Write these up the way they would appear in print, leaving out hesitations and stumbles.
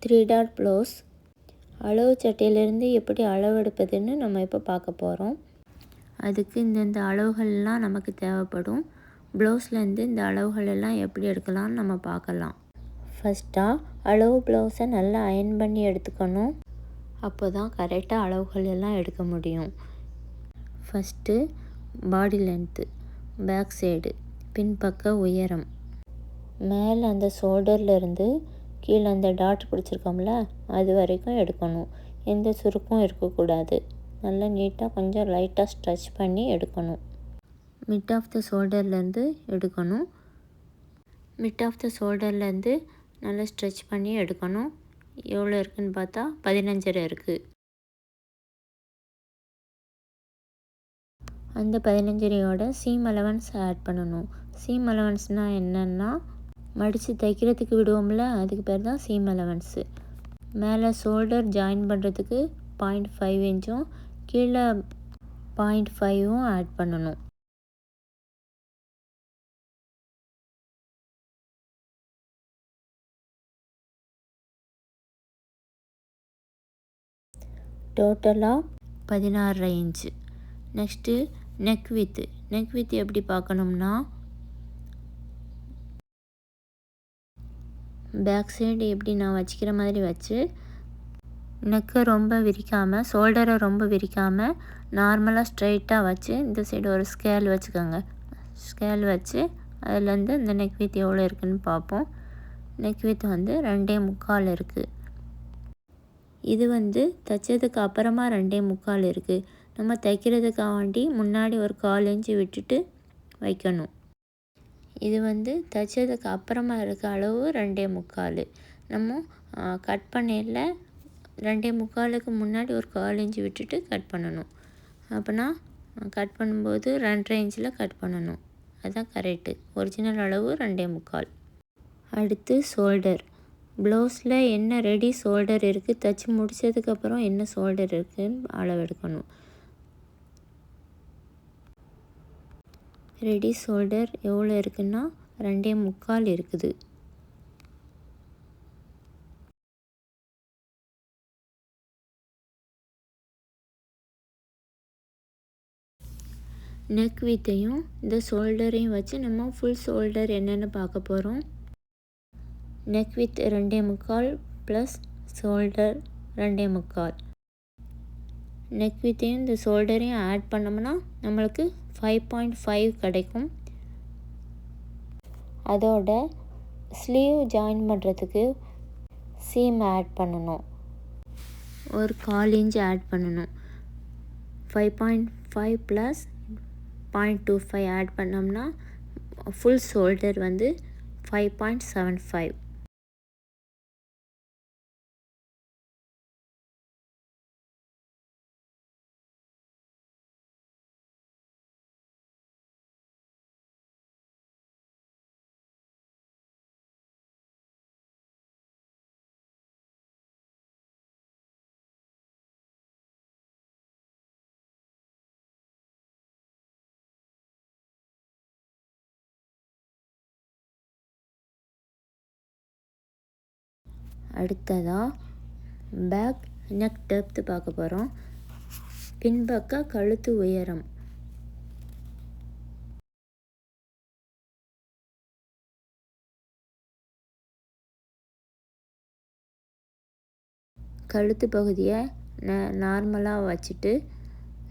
3 dot blouse அளவு சட்டையிலேருந்து எப்படி அளவெடுப்பதுன்னு நம்ம இப்போ பார்க்க போகிறோம். அதுக்கு இந்தந்த அளவுகள்லாம் நமக்கு தேவைப்படும். ப்ளவுஸ்லேருந்து இந்த அளவுகள் எல்லாம் எப்படி எடுக்கலாம்னு நம்ம பார்க்கலாம். ஃபஸ்ட்டாக அளவு ப்ளவுஸை நல்லா அயர்ன் பண்ணி எடுத்துக்கணும். அப்போ தான் கரெக்டாக அளவுகள் எல்லாம் எடுக்க முடியும். ஃபஸ்ட்டு பாடி லென்த்து, பேக் சைடு, பின்பக்க உயரம், மேலே அந்த ஷோல்டர்லேருந்து கீழே அந்த டாட் பிடிச்சிருக்கோம்ல அது வரைக்கும் எடுக்கணும். எந்த சுருக்கும் இருக்கக்கூடாது. நல்லா நீட்டாக கொஞ்சம் லைட்டாக ஸ்ட்ரெச் பண்ணி எடுக்கணும். மிட் ஆஃப் த ஷோல்டர்லேருந்து எடுக்கணும். மிட் ஆஃப் த ஷோல்டர்லேருந்து நல்லா ஸ்ட்ரெச் பண்ணி எடுக்கணும். எவ்வளோ இருக்குதுன்னு பார்த்தா 15.5 இருக்குது. அந்த 15.5யோட சீம் அலவன்ஸ் ஆட் பண்ணணும். சீம் அலவன்ஸ்னால் என்னென்னா மடித்து தைக்கிறதுக்கு விடுவோம்ல அதுக்கு பேர் தான் சீம் அலவன்ஸு. மேலே ஷோல்டர் ஜாயின் பண்ணுறதுக்கு 0.5 இன்ச்சும் கீழே 0.5ம் ஆட் பண்ணணும். டோட்டலாக 16.5 இன்ச்சு. நெக்ஸ்ட்டு நெக் வித்து எப்படி பார்க்கணும்னா பேக் சைடு எப்படி நான் வச்சுக்கிற மாதிரி வச்சு நெக்கை ரொம்ப விரிக்காமல் ஷோல்டரை ரொம்ப விரிக்காமல் நார்மலாக ஸ்ட்ரைட்டாக வச்சு இந்த சைடு ஒரு ஸ்கேல் வச்சுக்கோங்க. ஸ்கேல் வச்சு அதுலேருந்து இந்த நெக் வித் எவ்வளோ இருக்குதுன்னு பார்ப்போம். நெக் வித் 2.25 இருக்குது. இது தைச்சதுக்கு அப்புறமா 2.25 இருக்குது. நம்ம தைக்கிறதுக்காண்டி முன்னாடி ஒரு 1/4 இன்ச்சு விட்டுட்டு வைக்கணும். இது தைச்சதுக்கு அப்புறமா இருக்க அளவு 2.25. நம்ம கட் பண்ணையில் 2.25க்கு முன்னாடி ஒரு 1/4 இன்ச்சு விட்டுட்டு கட் பண்ணணும். அப்போனா கட் பண்ணும்போது 2.5 இன்ச்சில் கட் பண்ணணும். அதுதான் கரெக்டு. ஒரிஜினல் அளவு 2.25. அடுத்து ஷோல்டர். ப்ளவுஸில் என்ன ரெடி ஷோல்டர் இருக்குது, தைச்சி முடித்ததுக்கப்புறம் என்ன ஷோல்டர் இருக்குதுன்னு அளவெடுக்கணும். ரெடி ஷோல்டர் எவ்வளோ இருக்குன்னா 2.25 இருக்குது. நெக் வித்தையும் இந்த ஷோல்டரையும் வச்சு நம்ம ஃபுல் ஷோல்டர் என்னென்னு பார்க்க போகிறோம். Neck width 2.25 plus shoulder 2.25. Neck வித்தையும் இந்த ஷோல்டரையும் ஆட் பண்ணோம்னா நம்மளுக்கு 5.5 கிடைக்கும். அதோட ஸ்லீவ் ஜாயின் பண்ணுறதுக்கு சீம் ஆட் பண்ணணும். ஒரு 1/4 இன்ச் ஆட் பண்ணணும். 5.5 ப்ளஸ் 0.25 ஆட் பண்ணோம்னா ஃபுல் ஷோல்டர் 5.75. அடுத்ததாக பேக் நெக் டெப்த்து பார்க்க போகிறோம். பின்பக்க கழுத்து உயரம். கழுத்து பகுதியை நார்மலாக வச்சுட்டு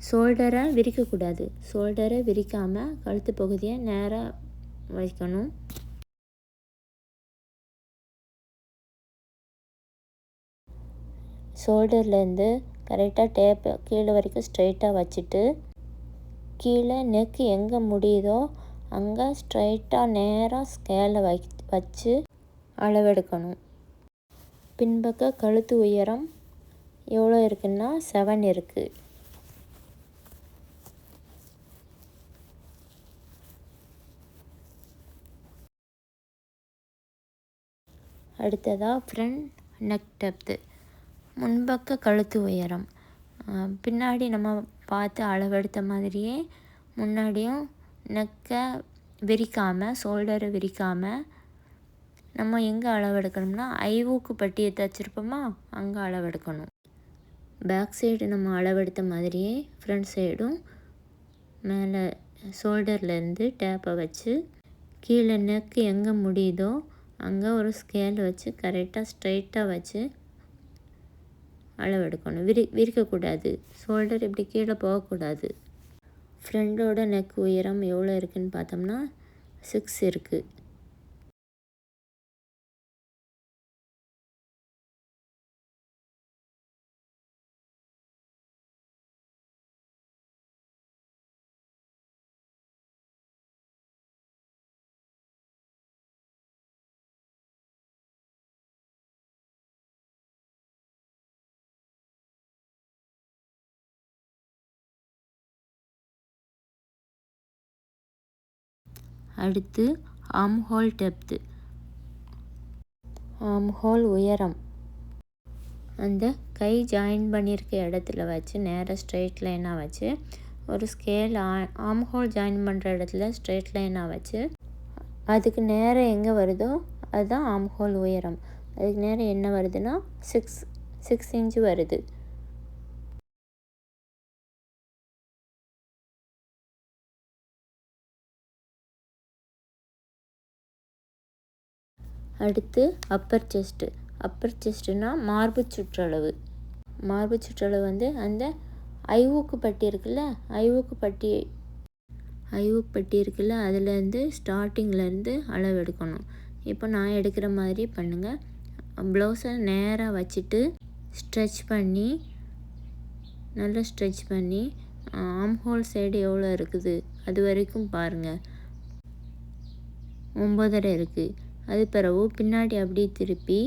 ஷோல்டரை விரிக்கக்கூடாது. ஷோல்டரை விரிக்காமல் கழுத்து பகுதியை நேராக வைக்கணும். ஷோல்டர்லேருந்து கரெக்டாக டேப்பு கீழே வரைக்கும் ஸ்ட்ரைட்டாக வச்சுட்டு கீழே நெக்கு எங்கே முடியுதோ அங்கே ஸ்ட்ரைட்டாக நேராக ஸ்கேலை வச்சு அளவெடுக்கணும். பின்பக்க கழுத்து உயரம் எவ்வளோ இருக்குன்னா 7 இருக்குது. அடுத்ததாக ஃப்ரண்ட் நெக் டெப்த்து, முன்பக்க கழுத்து உயரம். பின்னாடி நம்ம பார்த்து அளவெடுத்த மாதிரியே முன்னாடியும் நெக்கை விரிக்காமல் ஷோல்டரை விரிக்காமல் நம்ம எங்கே அளவெடுக்கணும்னா ஐவுக்கு பட்டியை தைச்சிருப்போமா அங்கே அளவெடுக்கணும். பேக் சைடு நம்ம அளவெடுத்த மாதிரியே ஃப்ரண்ட் சைடும் மேலே ஷோல்டர்லேருந்து டேப்பை வச்சு கீழே நெக்கு எங்கே முடியுதோ அங்கே ஒரு ஸ்கேல் வச்சு கரெக்டாக ஸ்ட்ரைட்டாக வச்சு அளவெடுக்கணும். விரிக்கக்கூடாது. ஷோல்டர் இப்படி கீழே போகக்கூடாது. ஃப்ரெண்டோட நெக் உயரம் எவ்வளோ இருக்குதுன்னு பார்த்தோம்னா 6 இருக்குது. அடுத்து arm whole depth, arm whole உயரம். அந்த கை ஜாயின் பண்ணியிருக்க இடத்துல வச்சு நேராக ஸ்ட்ரெயிட் லைனாக வச்சு ஒரு ஸ்கேல் ஆர்ம் ஹோல் ஜாயின் பண்ணுற இடத்துல ஸ்ட்ரெயிட் லைனாக வச்சு அதுக்கு நேரம் எங்கே வருதோ அதுதான் ஆர்ம் ஹோல் உயரம். அதுக்கு நேரம் என்ன வருதுன்னா 6 இன்ச்சு வருது. அடுத்து அப்பர் செஸ்ட்டுனா மார்பு சுற்றளவு. மார்பு சுற்றளவு வந்து அந்த ஐவுக்கு பட்டி இருக்குல்ல, ஐவுக்கு பட்டி இருக்குல்ல அதுலேருந்து ஸ்டார்டிங்லேருந்து அளவு எடுக்கணும். இப்போ நான் எடுக்கிற மாதிரி பண்ணுங்கள். ப்ளவுஸை நேராக வச்சுட்டு நல்லா ஸ்ட்ரெச் பண்ணி ஆர்ம் ஹோல் சைடு எவ்வளோ இருக்குது அது வரைக்கும் பாருங்கள். 9.5 இருக்குது. அது பிறகு பின்னாடி அப்படியே திருப்பி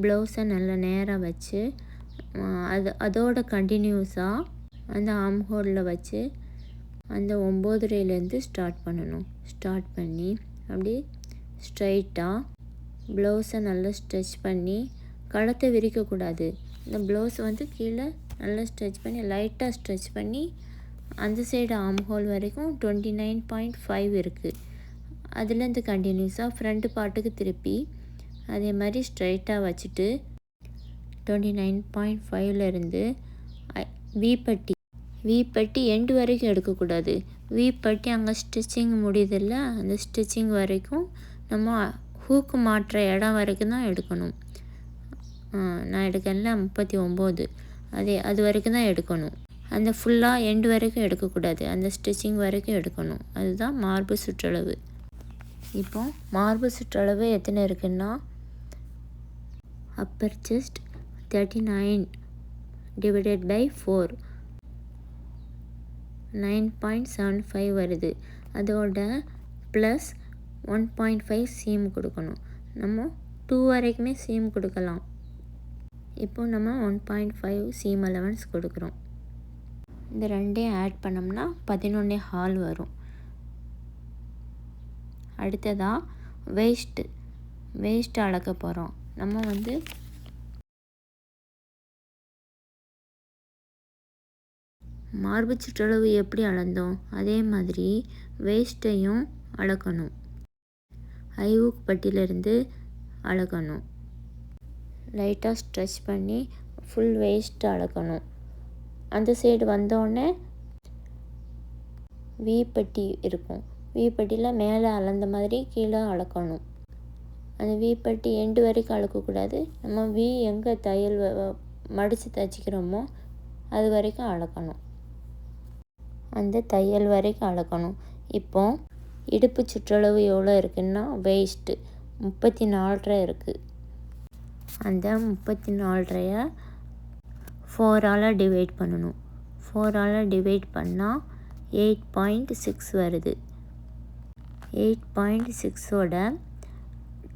ப்ளவுஸை நல்லா நேராக வச்சு அதோட கண்டினியூஸாக அந்த ஆர்ம் ஹோலில் வச்சு அந்த 9.5லேருந்து ஸ்டார்ட் பண்ணணும். ஸ்டார்ட் பண்ணி அப்படியே ஸ்ட்ரைட்டாக ப்ளவுஸை நல்லா ஸ்ட்ரெச் பண்ணி கழுத்தை விரிக்கக்கூடாது. இந்த ப்ளவுஸை வந்து கீழே நல்லா ஸ்ட்ரெச் பண்ணி லைட்டாக ஸ்ட்ரெச் பண்ணி அந்த சைடு ஆர்ம் ஹோல் வரைக்கும் 29.5 இருக்குது. அதுலேருந்து கண்டினியூஸாக ஃப்ரண்ட் பார்ட்டுக்கு திருப்பி அதே மாதிரி ஸ்ட்ரைட்டாக வச்சுட்டு 29.5லேருந்து வீப்பட்டி எண்டு வரைக்கும் எடுக்கக்கூடாது. வீப்பட்டி அங்கே ஸ்டிச்சிங் முடியுதில்ல அந்த ஸ்டிச்சிங் வரைக்கும் நம்ம ஹூக்கு மாட்டுற இடம் வரைக்கும் தான் எடுக்கணும். நான் எடுக்கல 39 அது வரைக்கும் தான் எடுக்கணும். அந்த ஃபுல்லாக எண்டு வரைக்கும் எடுக்கக்கூடாது. அந்த ஸ்டிச்சிங் வரைக்கும் எடுக்கணும். அதுதான் மார்பு சுற்றளவு. இப்போ மார்பு சுற்றளவு எத்தனை இருக்குன்னா அப்பர் செஸ்ட் 39 டிவைடட் பை 4 9.75 வருது. அதோட ப்ளஸ் 1.5 சீம் கொடுக்கணும். நம்ம 2 வரைக்குமே சீம் கொடுக்கலாம். இப்போ நம்ம 1.5 சீம் அலவன்ஸ் கொடுக்குறோம். இந்த ரெண்டையும் ஆட் பண்ணோம்னா 11.5 வரும். அடுத்ததாக வேஸ்ட் அளக்க போகிறோம். நம்ம வந்து மார்பு சுற்றளவு எப்படி அளந்தோம் அதே மாதிரி வேஸ்ட்டையும் அளக்கணும். ஐவுக்கு பட்டியிலேருந்து அளக்கணும். லைட்டாக ஸ்ட்ரெச் பண்ணி ஃபுல் வேஸ்ட் அளக்கணும். அந்த சைடு வந்தோடனே வீப்பட்டி இருக்கும். வீப்பட்டியில் மேலே அளந்த மாதிரி கீழே அளக்கணும். அந்த வீப்பட்டி எண்டு வரைக்கும் அளக்கக்கூடாது. நம்ம எங்கே தையல் மடித்து தைச்சிக்கிறோமோ அது வரைக்கும் அளக்கணும். அந்த தையல் வரைக்கும் அளக்கணும். இப்போ இடுப்பு சுற்றளவு எவ்வளோ இருக்குன்னா வேஸ்ட்டு 34.5 இருக்குது. அந்த 34.5 4ஆல் டிவைட் பண்ணணும். 4ஆல் டிவைட் பண்ணால் 8.6 வருது. 8.6ஓட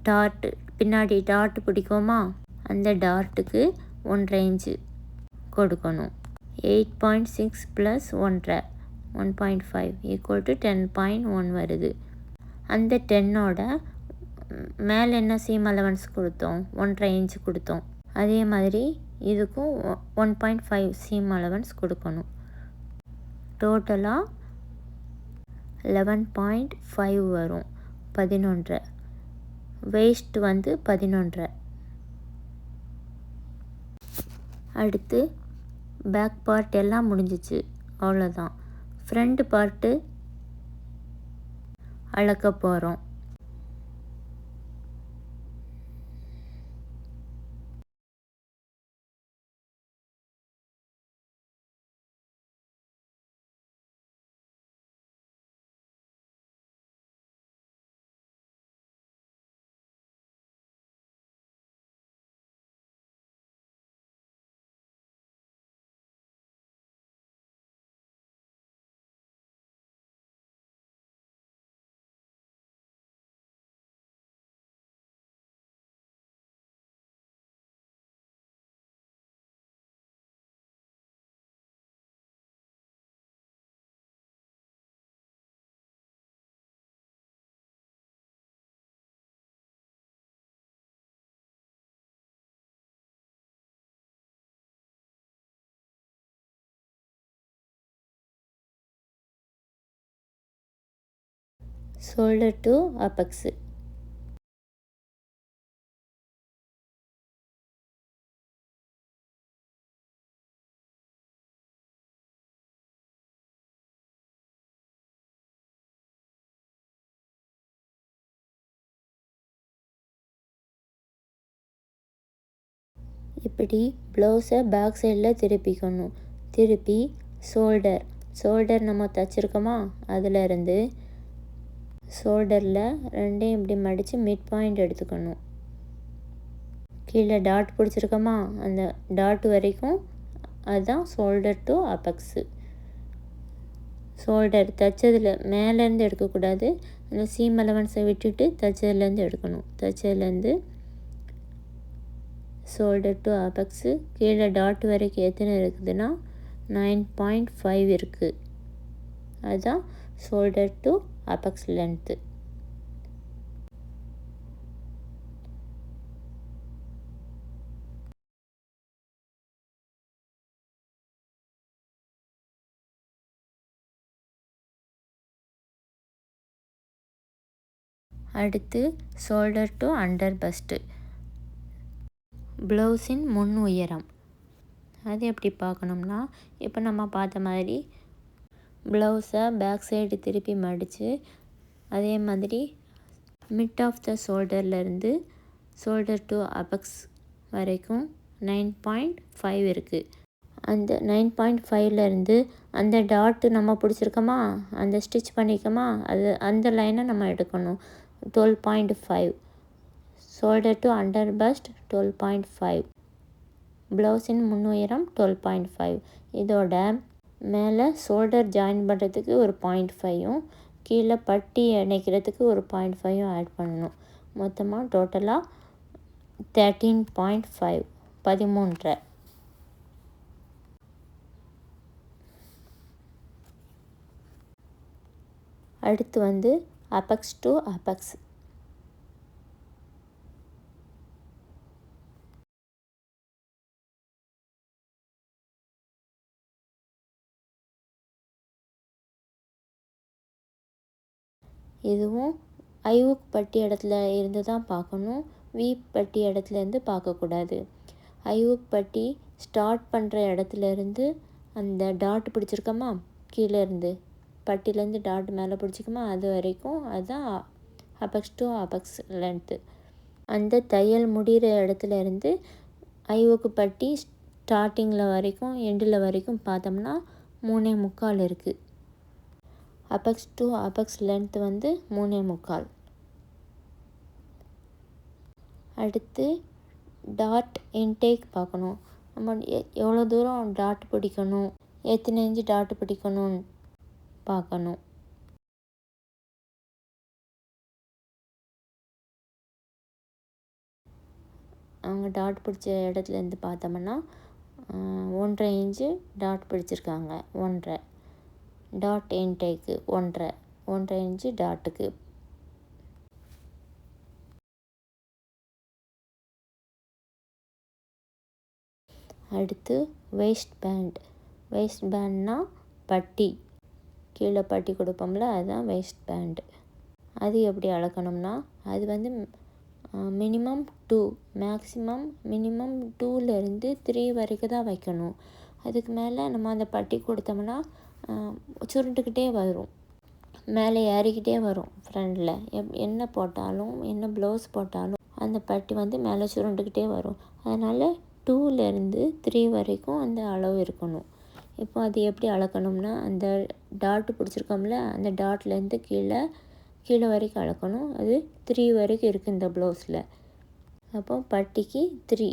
டார்ட்டு பின்னாடி டார்ட்டு பிடிக்குமா அந்த டார்ட்டுக்கு 1.5 இன்ச்சு கொடுக்கணும். 8.6 + 1.5 1.5 ஈக்குவல் டு 10.1 வருது. அந்த 10ஓட மேலே என்ன சீம் அலவன்ஸ் கொடுத்தோம் 1.5 இன்ச்சு கொடுத்தோம். அதே மாதிரி இதுக்கும் 1.5 சீம் அலவன்ஸ் கொடுக்கணும். டோட்டலாக 11.5 வரும். 11 வெயிஸ்ட் வந்து 11.5. அடுத்து பேக் பார்ட் எல்லாம் முடிஞ்சிச்சு, அவ்வளோதான். ஃப்ரண்ட் பார்ட்டு அளக்க போகிறோம். Shoulder to apex. இப்படி ப்ளவுஸை பேக் சைடில் திருப்பிக்கணும். திருப்பி ஷோல்டர் நம்ம தைச்சிருக்கோமா, அதிலேருந்து ஷோல்டரில் ரெண்டையும் இப்படி மடித்து மிட் பாயிண்ட் எடுத்துக்கணும். கீழே டாட் பிடிச்சிருக்கோமா, அந்த டாட் வரைக்கும் அதுதான் ஷோல்டர் டு அபெக்ஸு. ஷோல்டர் தைச்சதில் மேலேருந்து எடுக்கக்கூடாது, அந்த சீம் அலவன்ஸை விட்டுட்டு தைச்சதுலேருந்து எடுக்கணும். தைச்சதுலேருந்து ஷோல்டர் டு அபெக்ஸு கீழே டாட் வரைக்கும் எத்தனை இருக்குதுன்னா 9.5 இருக்குது. அதுதான் ஷோல்டர் டு அபெக்ஸ் லென்த்து. அடுத்து ஷோல்டர் டு அண்டர் பஸ்ட்டு. ப்ளவுஸின் முன் உயரம் அது எப்படி பார்க்கணும்னா, இப்போ நம்ம பார்த்த மாதிரி ப்ளவுஸை பேக் சைடு திருப்பி மடித்து அதே மாதிரி மிட் ஆஃப் த ஷோல்டர்லேருந்து ஷோல்டர் டு அபெக்ஸ் வரைக்கும் 9.5 இருக்குது. அந்த 9.5லேருந்து அந்த டாட்டு நம்ம பிடிச்சிருக்கோமா, அந்த ஸ்டிச் பண்ணிக்கோமா, அந்த லைனை நம்ம எடுக்கணும். 12.5 ஷோல்டர் டு அண்டர் பஸ்ட் 12.5. ப்ளவுஸின் முன் உயரம் 12.5. இதோட மேலே ஷோல்டர் ஜாயின் பண்ணுறதுக்கு ஒரு 0.5யும் கீழே பட்டி இணைக்கிறதுக்கு ஒரு 0.5யும் ஆட் பண்ணணும். மொத்தமாக டோட்டலாக 13.5 13.5. அடுத்து வந்து அபெக்ஸ் டு அபெக்ஸ். இதுவும் ஐவுக் பட்டி இடத்துல இருந்து தான் பார்க்கணும், வீப் பட்டி இடத்துலேருந்து பார்க்கக்கூடாது. ஐவுக் பட்டி ஸ்டார்ட் பண்ணுற இடத்துலேருந்து அந்த டாட் பிடிச்சிருக்கோமா, கீழே இருந்து பட்டிலேருந்து டாட் மேலே பிடிச்சிக்கோமா, அது வரைக்கும் அதுதான் அபெக்ஸ் டு அபெக்ஸ் லென்த்து. அந்த தையல் முடிகிற இடத்துலேருந்து ஐவுக்கு பட்டி ஸ்டார்டிங்கில் வரைக்கும் எண்டில் வரைக்கும் பார்த்தோம்னா 3.25 இருக்குது. அபெக்ஸ் டு அபெக்ஸ் லென்த் வந்து 3.25. அடுத்து டாட் இன்டேக் பார்க்கணும். நம்ம எவ்வளோ தூரம் டாட் பிடிக்கணும், எத்தனை இன்ச்சு டாட் பிடிக்கணும்னு பார்க்கணும். அவங்க டாட் பிடிச்ச இடத்துலேருந்து பார்த்தோம்னா 1.5 இன்ச்சு டாட் பிடிச்சிருக்காங்க. 1.5 டாட் இன்டேக்கு 1.5 இன்ச்சு டாட்டுக்கு. அடுத்து வேஸ்ட் பேண்ட்னால் பட்டி, கீழே பட்டி கொடுப்போம்ல, அதுதான் வேஸ்ட் பேண்ட். அது எப்படி அளக்கணும்னா, அது வந்து மினிமம் 2, மினிமம் 2லேருந்து 3 வரைக்கும் தான் வைக்கணும். அதுக்கு மேலே நம்ம அந்த பட்டி கொடுத்தோம்னா சுருண்டுக்கிட்டே வரும், மேலே ஏறிக்கிட்டே வரும். ஃப்ரண்டில் என்ன போட்டாலும், என்ன ப்ளவுஸ் போட்டாலும் அந்த பட்டி மேலே சுருண்டுக்கிட்டே வரும். அதனால் 2லேருந்து 3 வரைக்கும் அந்த அளவு இருக்கணும். இப்போ அது எப்படி அளக்கணும்னா, அந்த டாட்டு பிடிச்சிருக்கோம்ல, அந்த டாட்லேருந்து கீழே வரைக்கும் அளக்கணும். அது 3 வரைக்கும் இருக்குது இந்த ப்ளவுஸில். அப்போ பட்டிக்கு 3.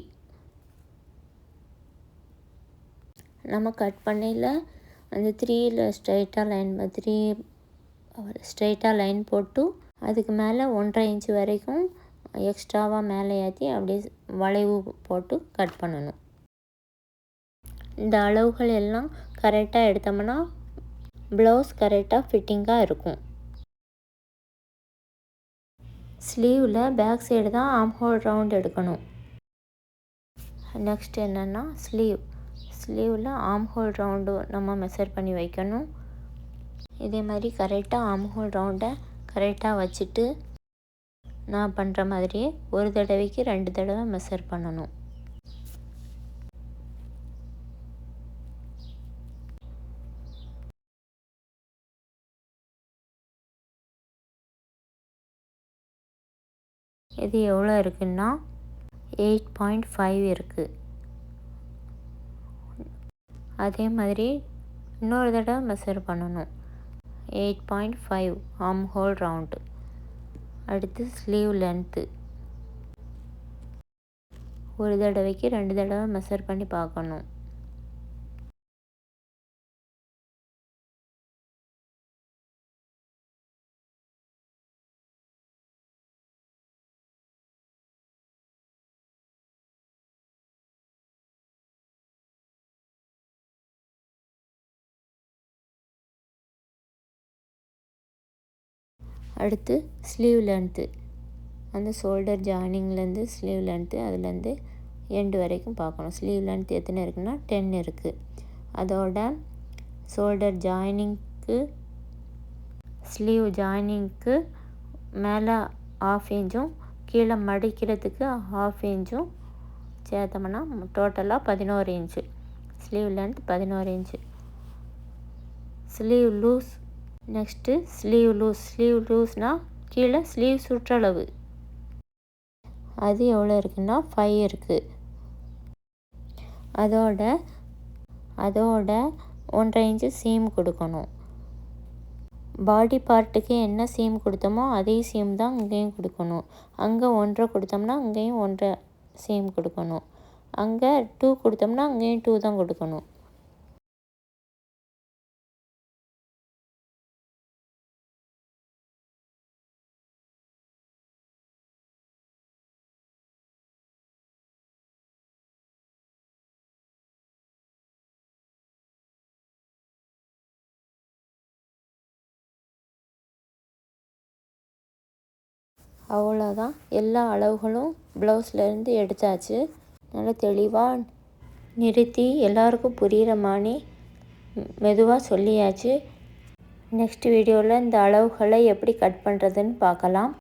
நம்ம கட் பண்ணையில் அந்த 3ல் ஸ்ட்ரைட்டாக லைன் போட்டு அதுக்கு மேலே 1.5 இன்ச்சு வரைக்கும் எக்ஸ்ட்ராவாக மேலே ஏற்றி அப்படியே வளைவு போட்டு கட் பண்ணணும். இந்த அளவுகள் எல்லாம் கரெக்டாக எடுத்தோம்னா ப்ளவுஸ் கரெக்டாக ஃபிட்டிங்காக இருக்கும். ஸ்லீவில் பேக் சைடு தான் ஆர்ம்ஹோல் ரவுண்ட் எடுக்கணும். நெக்ஸ்ட் என்னென்னா ஸ்லீவில் ஆர்ம்ஹோல் ரவுண்டு நம்ம மெஷர் பண்ணி வைக்கணும். இதே மாதிரி கரெக்டாக ஆர்ம்ஹோல் ரவுண்டை கரெக்டாக வச்சுட்டு நான் பண்ணுற மாதிரியே ஒரு தடவைக்கு 2 தடவை மெஷர் பண்ணணும். இது எவ்வளோ இருக்குன்னா 8.5 இருக்குது. அதே மாதிரி இன்னொரு தடவை மெஷர் பண்ணணும். 8.5 ஆர்ம்ஹோல் ரவுண்டு. அடுத்து ஸ்லீவ் லென்த்து ஒரு தடவைக்கு 2 தடவை மெஷர் பண்ணி பார்க்கணும். அடுத்து ஸ்லீவ் லென்த்து, அந்த ஷோல்டர் ஜாயினிங்லேருந்து ஸ்லீவ் லென்த்து அதுலேருந்து எண்டு வரைக்கும் பார்க்கணும். ஸ்லீவ் லென்த் எத்தனை இருக்குன்னா 10 இருக்குது. அதோட ஷோல்டர் ஜாயினிங்க்கு ஸ்லீவ் ஜாயினிங்க்கு மேலே 1/2 இன்ச்சும் கீழே மடிக்கிறதுக்கு 1/2 இன்ச்சும் சேர்த்தோம்னா டோட்டலாக 11 inch. Sleeve length 11 inch. Sleeve loose next sleeve லூஸ்னால் கீழே ஸ்லீவ் சுற்றளவு அது எவ்வளோ இருக்குன்னா 5 இருக்குது. அதோட 1.5 இன்ச்சு சீம் கொடுக்கணும். பாடி பார்ட்டுக்கு என்ன சீம் கொடுத்தோமோ அதே சீம் தான் இங்கேயும் கொடுக்கணும். அங்கே 1.5 கொடுத்தோம்னா இங்கேயும் 1.5 சீம் கொடுக்கணும். அங்கே 2 கொடுத்தோம்னா அங்கேயும் 2 தான் கொடுக்கணும். அவ்வளோதான், எல்லா அளவுகளும் ப்ளவுஸ்லேருந்து எடுத்தாச்சு. நல்லா தெளிவாக நிறுத்தி எல்லாருக்கும் புரிகிற மாதிரி மெதுவாக சொல்லியாச்சு. நெக்ஸ்ட் வீடியோவில் இந்த அளவுகளை எப்படி கட் பண்ணுறதுன்னு பார்க்கலாம்.